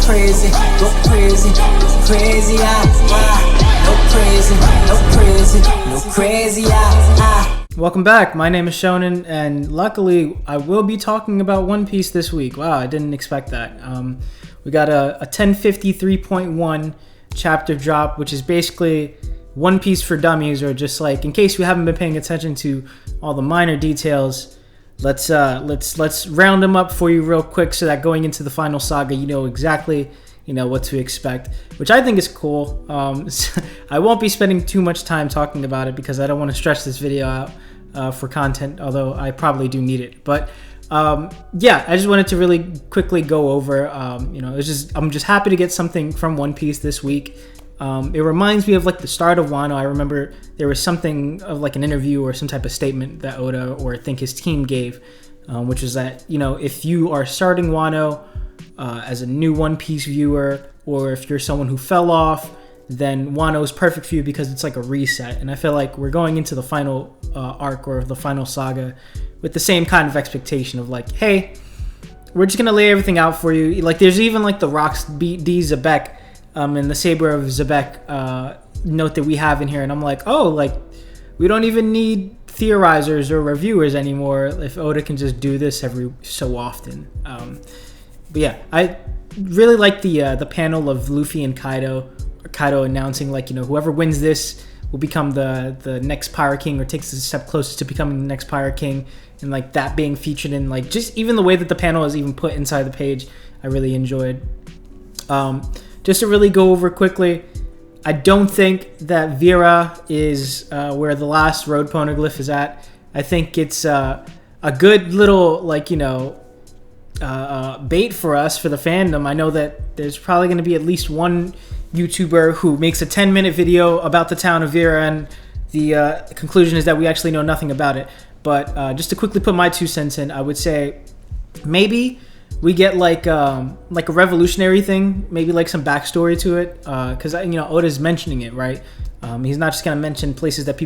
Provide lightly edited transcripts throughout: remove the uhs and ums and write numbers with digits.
crazy, go crazy, crazy, no crazy, Welcome back. My name is Xonin, and luckily I will be talking about One Piece this week. Wow, I didn't expect that. We got a 1053.1 chapter drop, which is basically One Piece for dummies, or just like in case you haven't been paying attention to all the minor details. Let's round them up for you real quick, so that going into the final saga, you know exactly what to expect, which I think is cool. I won't be spending too much time talking about it because I don't want to stretch this video out for content, although I probably do need it. But yeah, I just wanted to really quickly go over. I'm just happy to get something from One Piece this week. It reminds me of like the start of Wano. I remember there was something of like an interview or some type of statement that Oda, or I think his team, gave, which is that if you are starting Wano as a new One Piece viewer, or if you're someone who fell off, then Wano is perfect for you because it's like a reset. And I feel like we're going into the final arc, or the final saga, with the same kind of expectation of like, hey, we're just gonna lay everything out for you. Like there's even like the Rocks D Zebek and the Saber of Zebek note that we have in here, and I'm like, oh, like we don't even need theorizers or reviewers anymore if Oda can just do this every so often. But yeah, I really like the panel of Luffy and Kaido announcing like, whoever wins this will become the next Pirate King, or takes a step closer to becoming the next Pirate King, and like that being featured in like just even the way that the panel is even put inside the page, I really enjoyed. Just to really go over quickly, I don't think that Vera is where the last road poneglyph is at. I think it's a good little bait for us, for the fandom. I know that there's probably going to be at least one YouTuber who makes a 10-minute video about the town of Vera, and the conclusion is that we actually know nothing about it. But just to quickly put my 2 cents in, I would say maybe we get like a revolutionary thing, maybe like some backstory to it, because Oda's mentioning it, right? He's not just gonna mention places that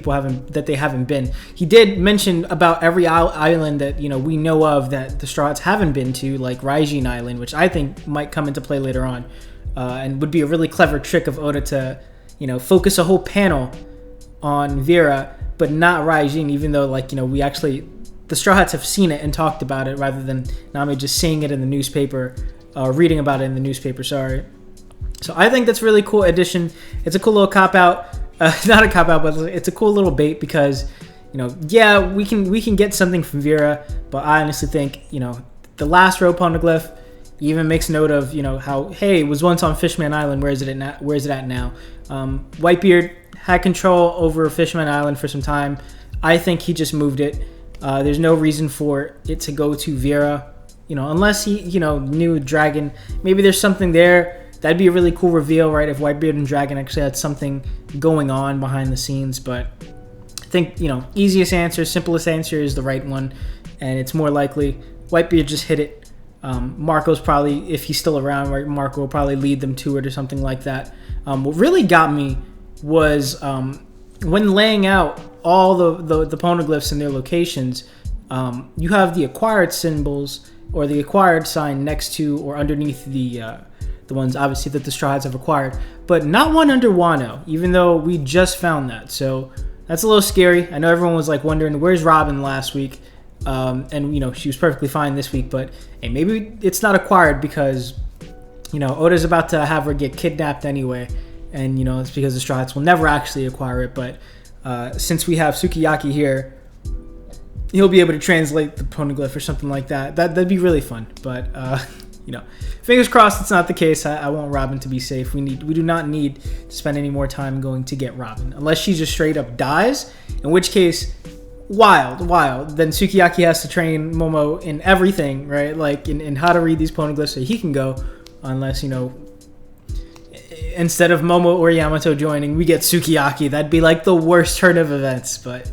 they haven't been. He did mention about every island that we know of that the Straw Hats haven't been to, like Raijin Island, which I think might come into play later on, and would be a really clever trick of Oda to focus a whole panel on Vera, but not Raijin, even though we actually, the Straw Hats have seen it and talked about it, rather than Nami just seeing it in the newspaper, reading about it in the newspaper, sorry. So I think that's a really cool addition. It's a cool little cop-out. Not a cop-out, but it's a cool little bait because, yeah, we can get something from Vera, but I honestly think, the last road poneglyph even makes note of, how, hey, it was once on Fishman Island, where is it at now? Whitebeard had control over Fishman Island for some time. I think he just moved it. There's no reason for it to go to Vera, unless he, knew Dragon. Maybe there's something there. That'd be a really cool reveal, right? If Whitebeard and Dragon actually had something going on behind the scenes. But I think, easiest answer, simplest answer is the right one. And it's more likely Whitebeard just hit it. Marco's probably, if he's still around, right, Marco will probably lead them to it or something like that. What really got me was when laying out all the poneglyphs and their locations, you have the acquired symbols, or the acquired sign, next to or underneath the ones obviously that the Straw Hats have acquired, but not one under Wano, even though we just found that. So that's a little scary. I know everyone was like wondering, where's Robin last week? And she was perfectly fine this week, but hey, maybe it's not acquired because Oda's about to have her get kidnapped anyway, and it's because the Straw Hats will never actually acquire it. But since we have Sukiyaki here, he'll be able to translate the poneglyph or something like that. That'd be really fun. But fingers crossed it's not the case. I want Robin to be safe. We do not need to spend any more time going to get Robin, unless she just straight up dies, in which case, wild. Then Sukiyaki has to train Momo in everything, right? Like in how to read these poneglyphs so he can go, unless instead of Momo or Yamato joining, we get Sukiyaki. That'd be like the worst turn of events. But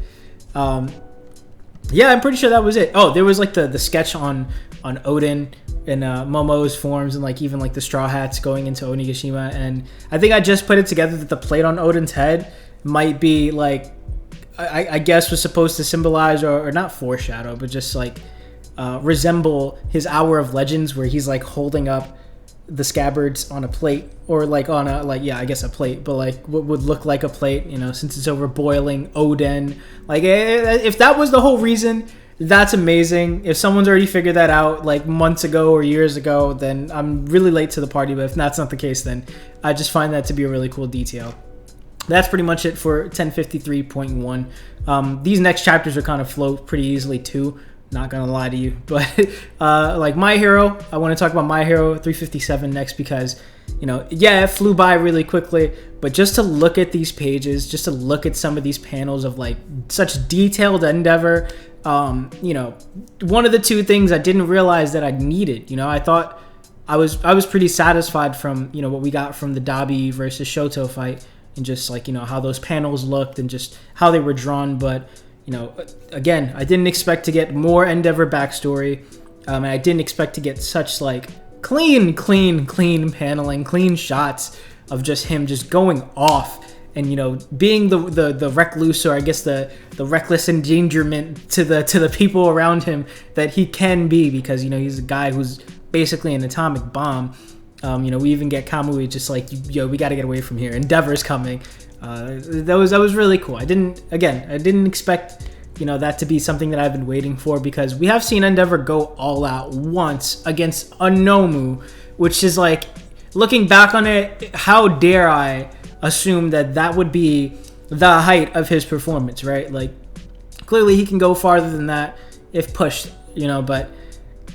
yeah, I'm pretty sure that was it. Oh, there was like the sketch on Odin and Momo's forms, and like even like the Straw Hats going into Onigashima, and I think I just put it together that the plate on Odin's head might be like, I guess was supposed to symbolize or not foreshadow, but just like resemble his Hour of Legends, where he's like holding up the scabbards on a plate, or like on a, like, yeah, I guess a plate, but like what would look like a plate, you know, since it's over boiling oden. Like, if that was the whole reason, that's amazing. If someone's already figured that out like months ago or years ago, then I'm really late to the party. But if that's not the case, then I just find that to be a really cool detail. That's pretty much it for 1053.1. These next chapters are kind of flow pretty easily too. Not gonna lie to you, but like My Hero, I want to talk about My Hero 357 next because, you know, yeah, it flew by really quickly, but just to look at these pages, just to look at some of these panels of like such detailed endeavor, you know, one of the two things I didn't realize that I needed. You know, I thought I was pretty satisfied from, you know, what we got from the Dabi versus Shoto fight, and just like, you know, how those panels looked and just how they were drawn, but you know, again, I didn't expect to get more Endeavor backstory, and I didn't expect to get such like clean paneling, clean shots of just him just going off, and you know, being the recluse, or I guess the reckless endangerment to the people around him that he can be, because you know he's a guy who's basically an atomic bomb. You know, we even get Kamui just like, yo, we got to get away from here. Endeavor's coming. That was really cool. I didn't expect, you know, that to be something that I've been waiting for, because we have seen Endeavor go all out once against a Nomu, which is like, looking back on it, how dare I assume that would be the height of his performance, right? Like, clearly he can go farther than that if pushed, you know, but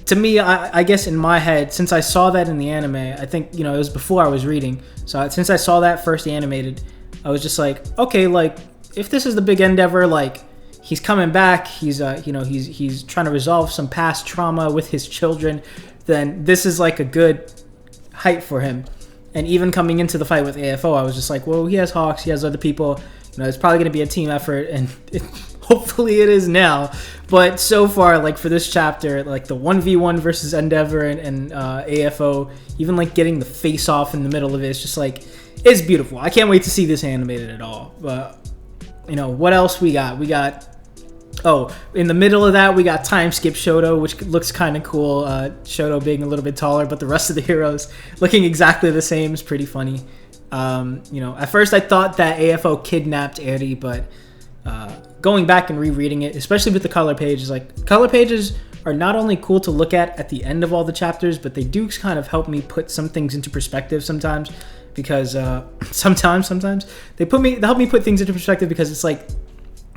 to me, I guess in my head, since I saw that in the anime, I think, you know, it was before I was reading, so since I saw that first animated, I was just like, okay, like, if this is the big Endeavor, like, he's coming back, he's you know, he's trying to resolve some past trauma with his children, then this is like a good height for him. And even coming into the fight with AFO, I was just like, well, he has Hawks, he has other people, you know, it's probably going to be a team effort, and hopefully it is now. But so far, like, for this chapter, like the 1v1 versus Endeavor and AFO, even like getting the face off in the middle of it, it's just like, it's beautiful. I can't wait to see this animated at all. But, you know, what else we got? We got, oh, in the middle of that, we got Time Skip Shoto, which looks kind of cool. Shoto being a little bit taller, but the rest of the heroes looking exactly the same is pretty funny. You know, at first I thought that AFO kidnapped Eri, but going back and rereading it, especially with the color pages, like, color pages are not only cool to look at the end of all the chapters, but they do kind of help me put some things into perspective sometimes. Because sometimes they help me put things into perspective, because it's like,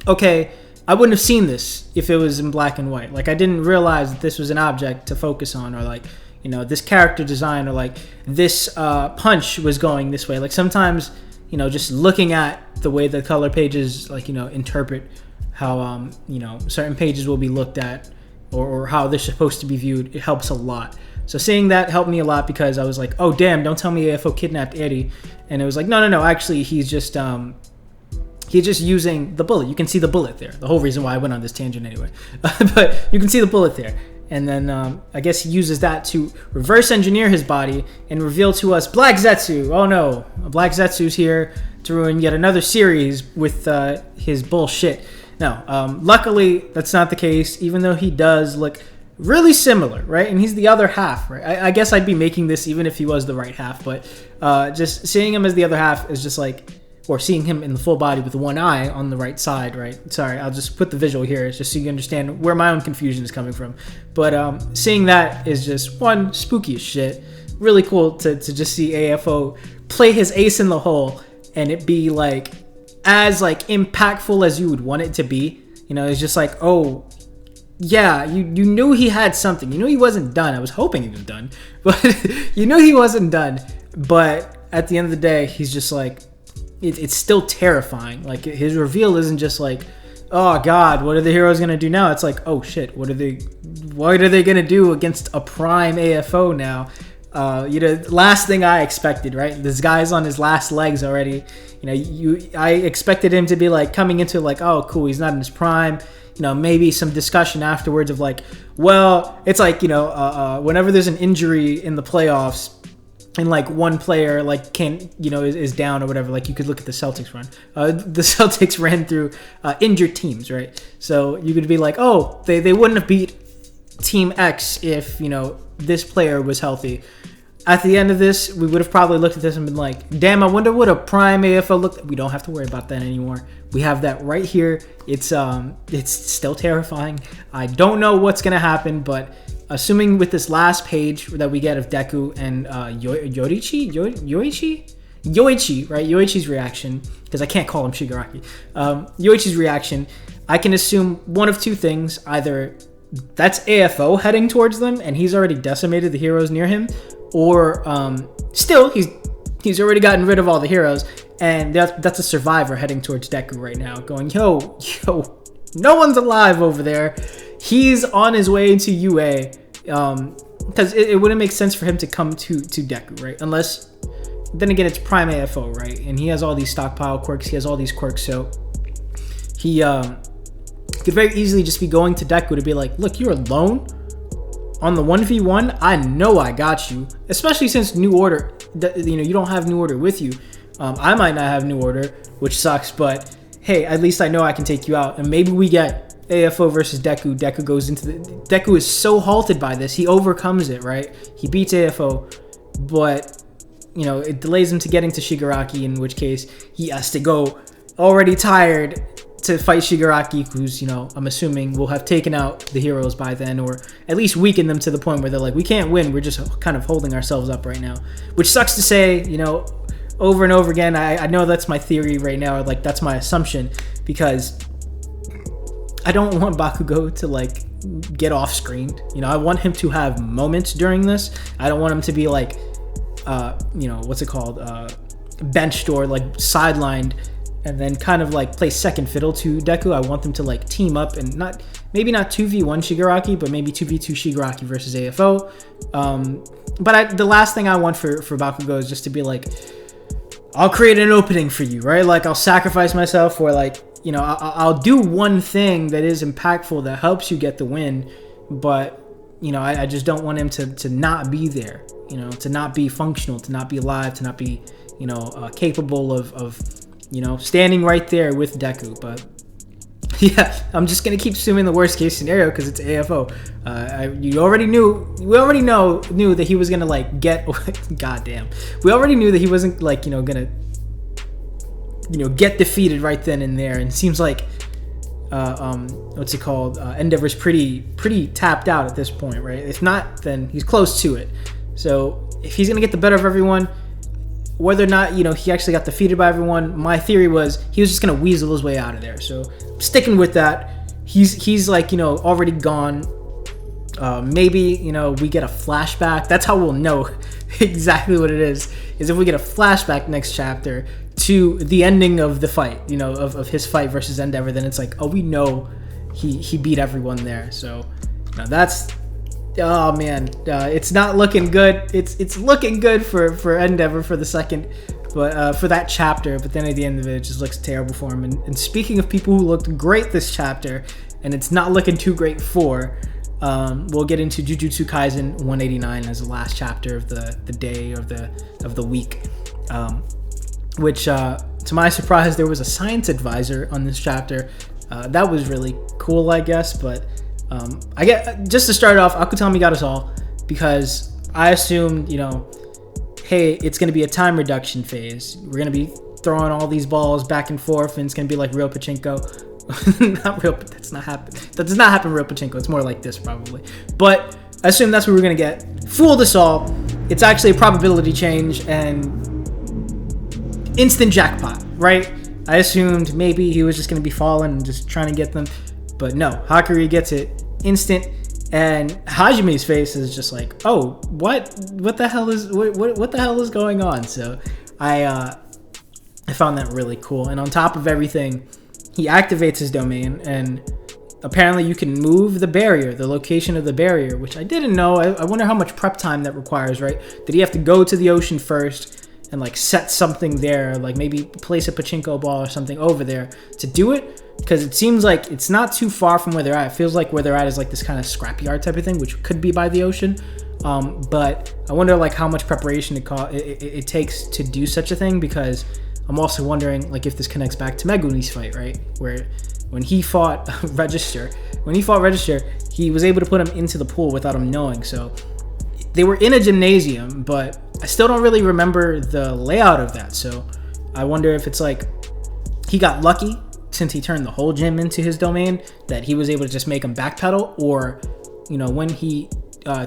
okay, I wouldn't have seen this if it was in black and white. Like, I didn't realize that this was an object to focus on, or like, you know, this character design, or like this punch was going this way. Like, sometimes, you know, just looking at the way the color pages, like, you know, interpret how you know, certain pages will be looked at, or how they're supposed to be viewed, it helps a lot. So seeing that helped me a lot, because I was like, oh damn, don't tell me AFO kidnapped Eri. And it was like, no, actually he's just using the bullet. You can see the bullet there. The whole reason why I went on this tangent anyway. But you can see the bullet there. And then I guess he uses that to reverse engineer his body and reveal to us Black Zetsu. Oh no, Black Zetsu's here to ruin yet another series with his bullshit. No, luckily that's not the case, even though he does look really similar, right? And he's the other half, right? I guess I'd be making this even if he was the right half, but just seeing him as the other half is just like, or seeing him in the full body with one eye on the right side, right? Sorry, I'll just put the visual here just so you understand where my own confusion is coming from. But seeing that is just one spooky as shit. Really cool to just see AFO play his ace in the hole and it be like as like impactful as you would want it to be. You know, it's just like, oh yeah, you knew he had something. You knew he wasn't done. I was hoping he was done, but you knew he wasn't done. But at the end of the day, he's just like, it's still terrifying. Like, his reveal isn't just like, oh god, what are the heroes gonna do now? It's like, oh shit, what are they gonna do against a prime AFO now? You know, last thing I expected, right? This guy's on his last legs already. You know, I expected him to be like coming into like, oh cool, he's not in his prime. You know, maybe some discussion afterwards of like, well, it's like, you know, whenever there's an injury in the playoffs and like one player like can't, you know, is down or whatever, like you could look at the Celtics run. The Celtics ran through injured teams, right? So you could be like, oh, they wouldn't have beat Team X if, you know, this player was healthy. at the end of this, we would have probably looked at this and been like, damn, I wonder what a prime AFO looked like. We don't have to worry about that anymore. We have that right here. It's still terrifying. I don't know what's going to happen, but assuming with this last page that we get of Deku and Yoichi, right? Yoichi's reaction, because I can't call him Shigaraki. Yoichi's reaction, I can assume one of two things. Either that's AFO heading towards them and he's already decimated the heroes near him, or still he's already gotten rid of all the heroes and that's a survivor heading towards Deku right now going, yo, no one's alive over there. He's on his way to UA, because it wouldn't make sense for him to come to Deku, right? Unless, then again, it's prime AFO, right? And he has all these stockpile quirks, he has all these quirks, so he could very easily just be going to Deku to be like, look, you're alone on the 1v1. I know I got you, especially since New Order, you don't have New Order with you. I might not have New Order, which sucks, but hey, at least I know I can take you out. And maybe we get AFO versus Deku. Deku is so halted by this, he overcomes it, right? He beats AFO, but it delays him to getting to Shigaraki, in which case he has to go already tired to fight Shigaraki, who's, I'm assuming will have taken out the heroes by then, or at least weakened them to the point where they're like, we can't win, we're just kind of holding ourselves up right now. Which sucks to say, over and over again. I know that's my theory right now, like that's my assumption, because I don't want Bakugo to like get off screened. I want him to have moments during this. I don't want him to be like, benched or like sidelined and then kind of like play second fiddle to Deku. I want them to like team up and maybe not 2v1 Shigaraki, but maybe 2v2 Shigaraki versus AFO. But the last thing I want for Bakugo is just to be like, I'll create an opening for you, right? Like I'll sacrifice myself, or like, I'll do one thing that is impactful that helps you get the win, but I just don't want him to not be there, to not be functional, to not be alive, to not be capable of standing right there with Deku. But yeah, I'm just gonna keep assuming the worst case scenario because it's AFO. We already knew that he was gonna like get goddamn. We already knew that he wasn't like gonna get defeated right then and there. And it seems like Endeavor's pretty tapped out at this point, right? If not, then he's close to it. So if he's gonna get the better of everyone, whether or not he actually got defeated by everyone, my theory was he was just gonna weasel his way out of there. So sticking with that, he's like already gone. Maybe we get a flashback. That's how we'll know exactly what it is if we get a flashback next chapter to the ending of the fight, of his fight versus Endeavor. Then it's like, oh, we know he beat everyone there. So that's, oh man, it's not looking good. It's looking good for Endeavor for the second, but for that chapter. But then at the end of it, it just looks terrible for him. And speaking of people who looked great this chapter, and it's not looking too great for, we'll get into Jujutsu Kaisen 189 as the last chapter of the day of the week. Which, to my surprise, there was a science advisor on this chapter. That was really cool, I guess. But I get, just to start off, Akutami got us all because I assumed, hey, it's going to be a time reduction phase. We're going to be throwing all these balls back and forth, and it's going to be like real pachinko. Not real, that's not happen. That does not happen real pachinko. It's more like this probably. But I assume that's what we're going to get. Fooled us all. It's actually a probability change and instant jackpot, right? I assumed maybe he was just going to be falling and just trying to get them. But no, Hakurei gets it instant, and Hajime's face is just like, oh, what the hell is what the hell is going on? So I found that really cool. And on top of everything, he activates his domain, and apparently you can move the barrier, the location of the barrier, which I didn't know. I wonder how much prep time that requires, right? Did he have to go to the ocean first and like set something there, like maybe place a pachinko ball or something over there to do it? Because it seems like it's not too far from where they're at. It feels like where they're at is like this kind of scrapyard type of thing, which could be by the ocean. But I wonder like how much preparation it takes to do such a thing, because I'm also wondering like if this connects back to Meguni's fight, right? Where when he fought Register, he was able to put him into the pool without him knowing. So they were in a gymnasium, but I still don't really remember the layout of that. So I wonder if it's like he got lucky since he turned the whole gym into his domain, that he was able to just make him backpedal, or, you know, when he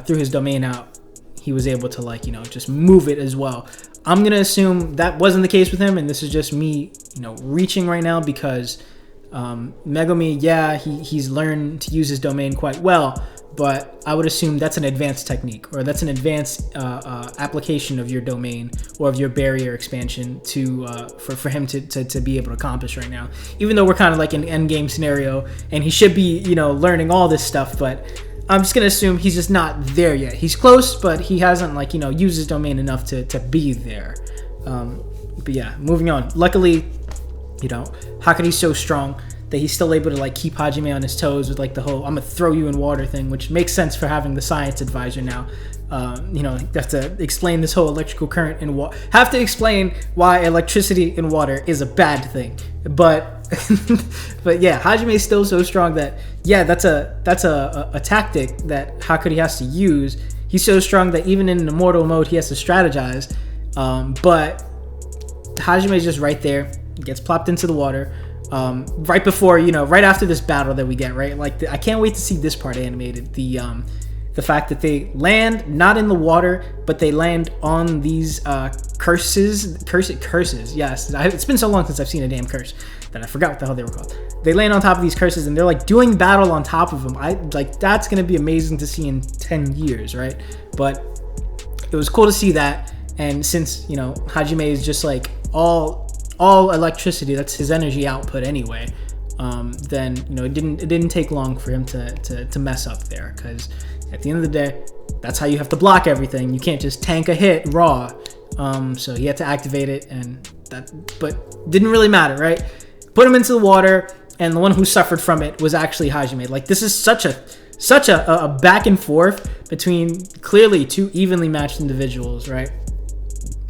threw his domain out, he was able to, like, you know, just move it as well. I'm gonna assume that wasn't the case with him, and this is just me, you know, reaching right now, because Megumi, yeah, he's learned to use his domain quite well, but I would assume that's an advanced technique, or that's an advanced application of your domain or of your barrier expansion to for him to be able to accomplish right now. Even though we're kind of like in an end game scenario, and he should be, you know, learning all this stuff, but I'm just gonna assume he's just not there yet. He's close, but he hasn't, like, you know, used his domain enough to be there. But yeah, moving on. Luckily, you know, Hakure's so strong that he's still able to, like, keep Hajime on his toes with, like, the whole "I'm gonna throw you in water" thing, which makes sense for having the science advisor now. You know, you have to explain this whole electrical current in water. Have to explain why electricity in water is a bad thing. But but yeah, Hajime is still so strong that, yeah, that's a tactic that Hakure has to use. He's so strong that even in immortal mode, he has to strategize. But Hajime is just right there, gets plopped into the water. Right before, you know, right after this battle that we get, right? Like, I can't wait to see this part animated. The fact that they land not in the water, but they land on these curses. Yes, it's been so long since I've seen a damn curse that I forgot what the hell they were called. They land on top of these curses, and they're, like, doing battle on top of them. That's gonna be amazing to see in 10 years, right? But it was cool to see that. And since, you know, Hajime is just, like, all electricity, that's his energy output anyway, then, you know, it didn't take long for him to mess up there, because at the end of the day, that's how you have to block everything. You can't just tank a hit raw. So he had to activate it, but didn't really matter, right? Put him into the water, and the one who suffered from it was actually Hajime. Like, this is such a back and forth between clearly two evenly matched individuals, right?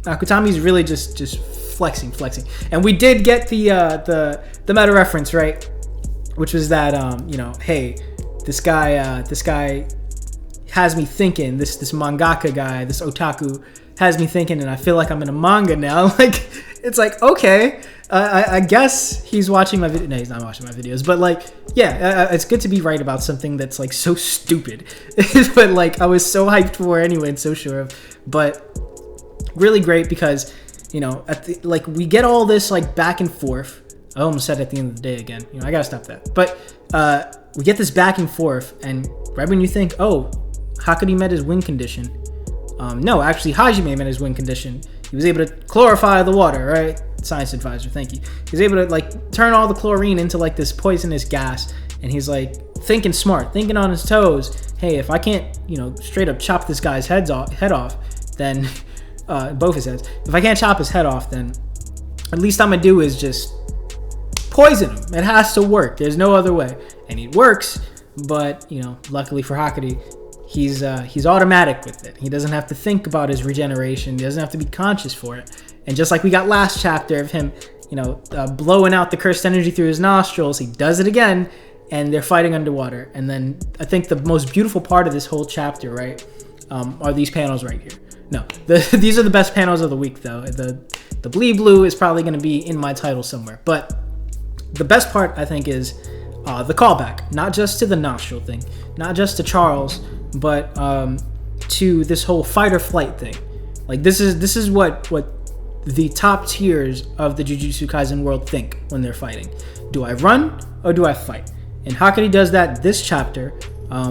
Akutami's really just flexing, and we did get the meta reference, right? Which was that, you know, hey, this guy has me thinking. This mangaka guy, this otaku has me thinking, and I feel like I'm in a manga now. Like, it's like, okay, I guess he's watching my video. No, he's not watching my videos, but, like, yeah, it's good to be right about something that's, like, so stupid. But, like, I was so hyped for it anyway, and so sure of. But really great, because, you know, like, we get all this, like, back and forth. I almost said at the end of the day again. You know, I gotta stop that. But we get this back and forth, and right when you think, oh, Hakure met his win condition. No, actually, Hajime met his win condition. He was able to chlorify the water, right? Science advisor, thank you. He was able to, like, turn all the chlorine into, like, this poisonous gas, and he's, like, thinking smart, thinking on his toes. Hey, if I can't, you know, straight up chop this guy's head off, then both his heads. If I can't chop his head off, then at least I'm gonna do is just poison him. It has to work. There's no other way, and it works. But, you know, luckily for Hakure, he's automatic with it. He doesn't have to think about his regeneration. He doesn't have to be conscious for it. And just like we got last chapter of him, you know, blowing out the cursed energy through his nostrils, he does it again, and they're fighting underwater. And then I think the most beautiful part of this whole chapter, right, are these panels right here. No, these are the best panels of the week, though. The BLEBO is probably going to be in my title somewhere. But the best part, I think, is the callback, not just to the nostril thing, not just to Charles, but to this whole fight or flight thing. Like, this is what the top tiers of the Jujutsu Kaisen world think when they're fighting. Do I run or do I fight? And Hakure does that this chapter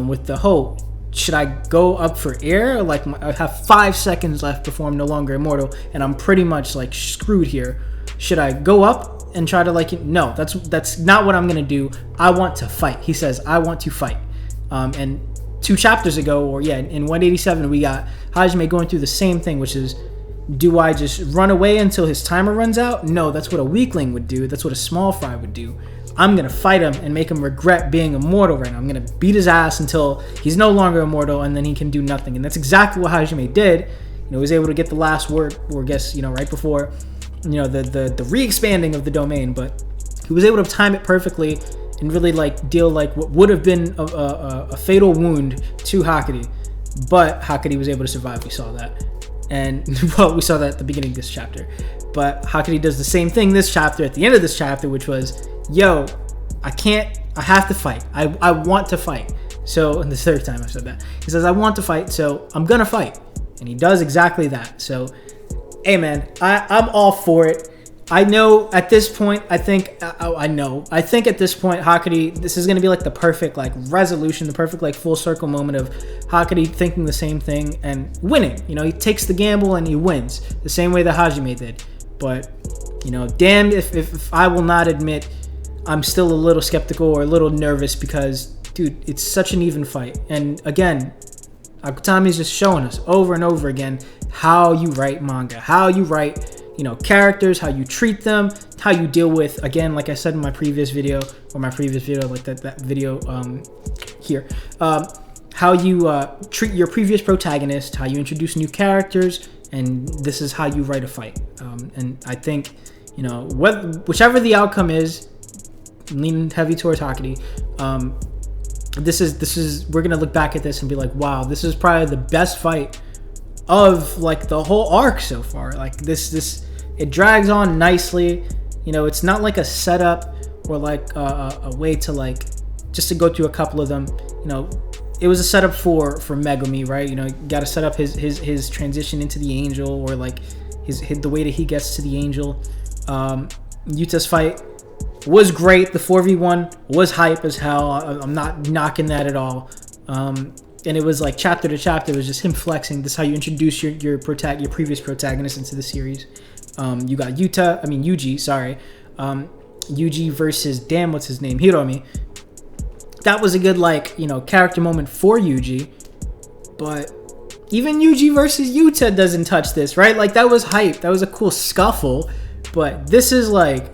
with the whole, should I go up for air? Like, I have 5 seconds left before I'm no longer immortal, and I'm pretty much, like, screwed here. Should I go up and try to, like, no, that's not what I'm gonna do. I want to fight. He says, I want to fight. And 2 chapters ago, or yeah, in 187, we got Hajime going through the same thing, which is, do I just run away until his timer runs out? No, that's what a weakling would do. That's what a small fry would do. I'm going to fight him and make him regret being immortal right now. I'm going to beat his ass until he's no longer immortal, and then he can do nothing. And that's exactly what Hajime did. You know, he was able to get the last word, or I guess, you know, right before, you know, the re-expanding of the domain, but he was able to time it perfectly and really, like, deal, like, what would have been a fatal wound to Hakure. but Hakari was able to survive. We saw that. And, well, we saw that at the beginning of this chapter. But Hakari does the same thing this chapter, at the end of this chapter, which was, yo, I have to fight. I want to fight. So, and the third time I said that. He says, I want to fight, so I'm gonna fight. And he does exactly that. So, hey man, I'm all for it. I know at this point, I think at this point, Hakari, this is going to be like the perfect like resolution, the perfect like full circle moment of Hakari thinking the same thing and winning. You know, he takes the gamble and he wins the same way that Hajime did. But, you know, damn if I will not admit I'm still a little skeptical or a little nervous because, dude, it's such an even fight. And again, Akutami's just showing us over and over again how you write manga, how you write, you know, characters, how you treat them, how you deal with, again, like I said in my previous video, like that video here, how you treat your previous protagonist, how you introduce new characters, and this is how you write a fight. And I think, you know, whichever the outcome is, leaning heavy towards Hakari, this is we're gonna look back at this and be like, wow, this is probably the best fight of like the whole arc so far. Like this it drags on nicely. You know, it's not like a setup or like a way to like just to go through a couple of them. You know, it was a setup for Megumi, right? You know, you got to set up his transition into the angel, or like the way that he gets to the angel. Yuta's fight was great. The 4v1 was hype as hell. I'm not knocking that at all. And it was like chapter to chapter, it was just him flexing. This is how you introduce your previous protagonist into the series. You got Yuji, sorry. Yuji versus, damn, what's his name? Hiromi. That was a good, like, you know, character moment for Yuji. But even Yuji versus Yuta doesn't touch this, right? Like, that was hype. That was a cool scuffle. But this is like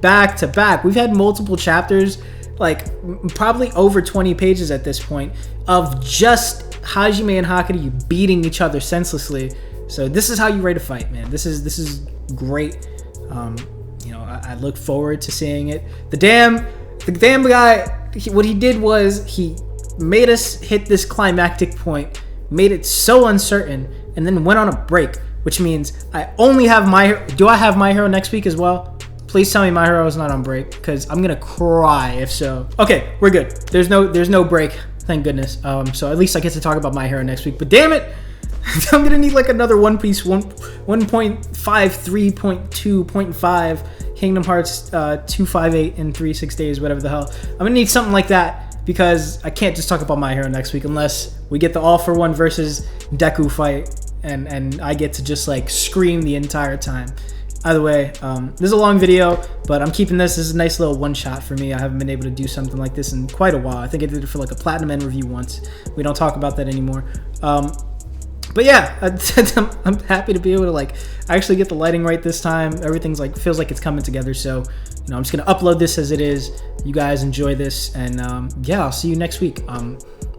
back to back. We've had multiple chapters, like probably over 20 pages at this point, of just Hajime and Hakari beating each other senselessly. So this is how you write a fight, man. This is great. You know, I look forward to seeing it. The damn guy, what he did was he made us hit this climactic point, made it so uncertain, and then went on a break, which means I only have My Hero. Do I have My Hero next week as well? Please tell me My Hero is not on break, because I'm gonna cry if so. Okay, we're good. There's no break, thank goodness. So at least I get to talk about My Hero next week. But damn it, I'm gonna need like another One Piece 1.53.2.5 Kingdom Hearts 258 in 3-6 days, whatever the hell. I'm gonna need something like that, because I can't just talk about My Hero next week unless we get the All for One versus Deku fight, and I get to just like scream the entire time. Either way, this is a long video, but I'm keeping this. This is a nice little one shot for me. I haven't been able to do something like this in quite a while. I think I did it for like a Platinum End review once. We don't talk about that anymore. But yeah, I'm happy to be able to like actually get the lighting right this time. Everything's like feels like it's coming together. So, you know, I'm just gonna upload this as it is. You guys enjoy this, and yeah, I'll see you next week.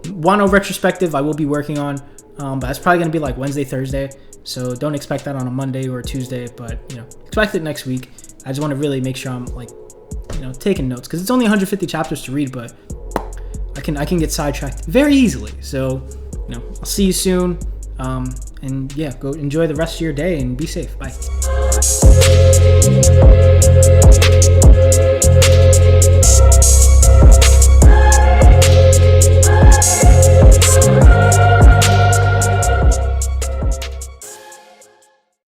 Wano retrospective I will be working on, but that's probably gonna be like Wednesday, Thursday. So don't expect that on a Monday or a Tuesday, but, you know, expect it next week. I just want to really make sure I'm like, you know, taking notes, because it's only 150 chapters to read, but I can get sidetracked very easily. So, you know, I'll see you soon. And yeah, go enjoy the rest of your day and be safe. Bye.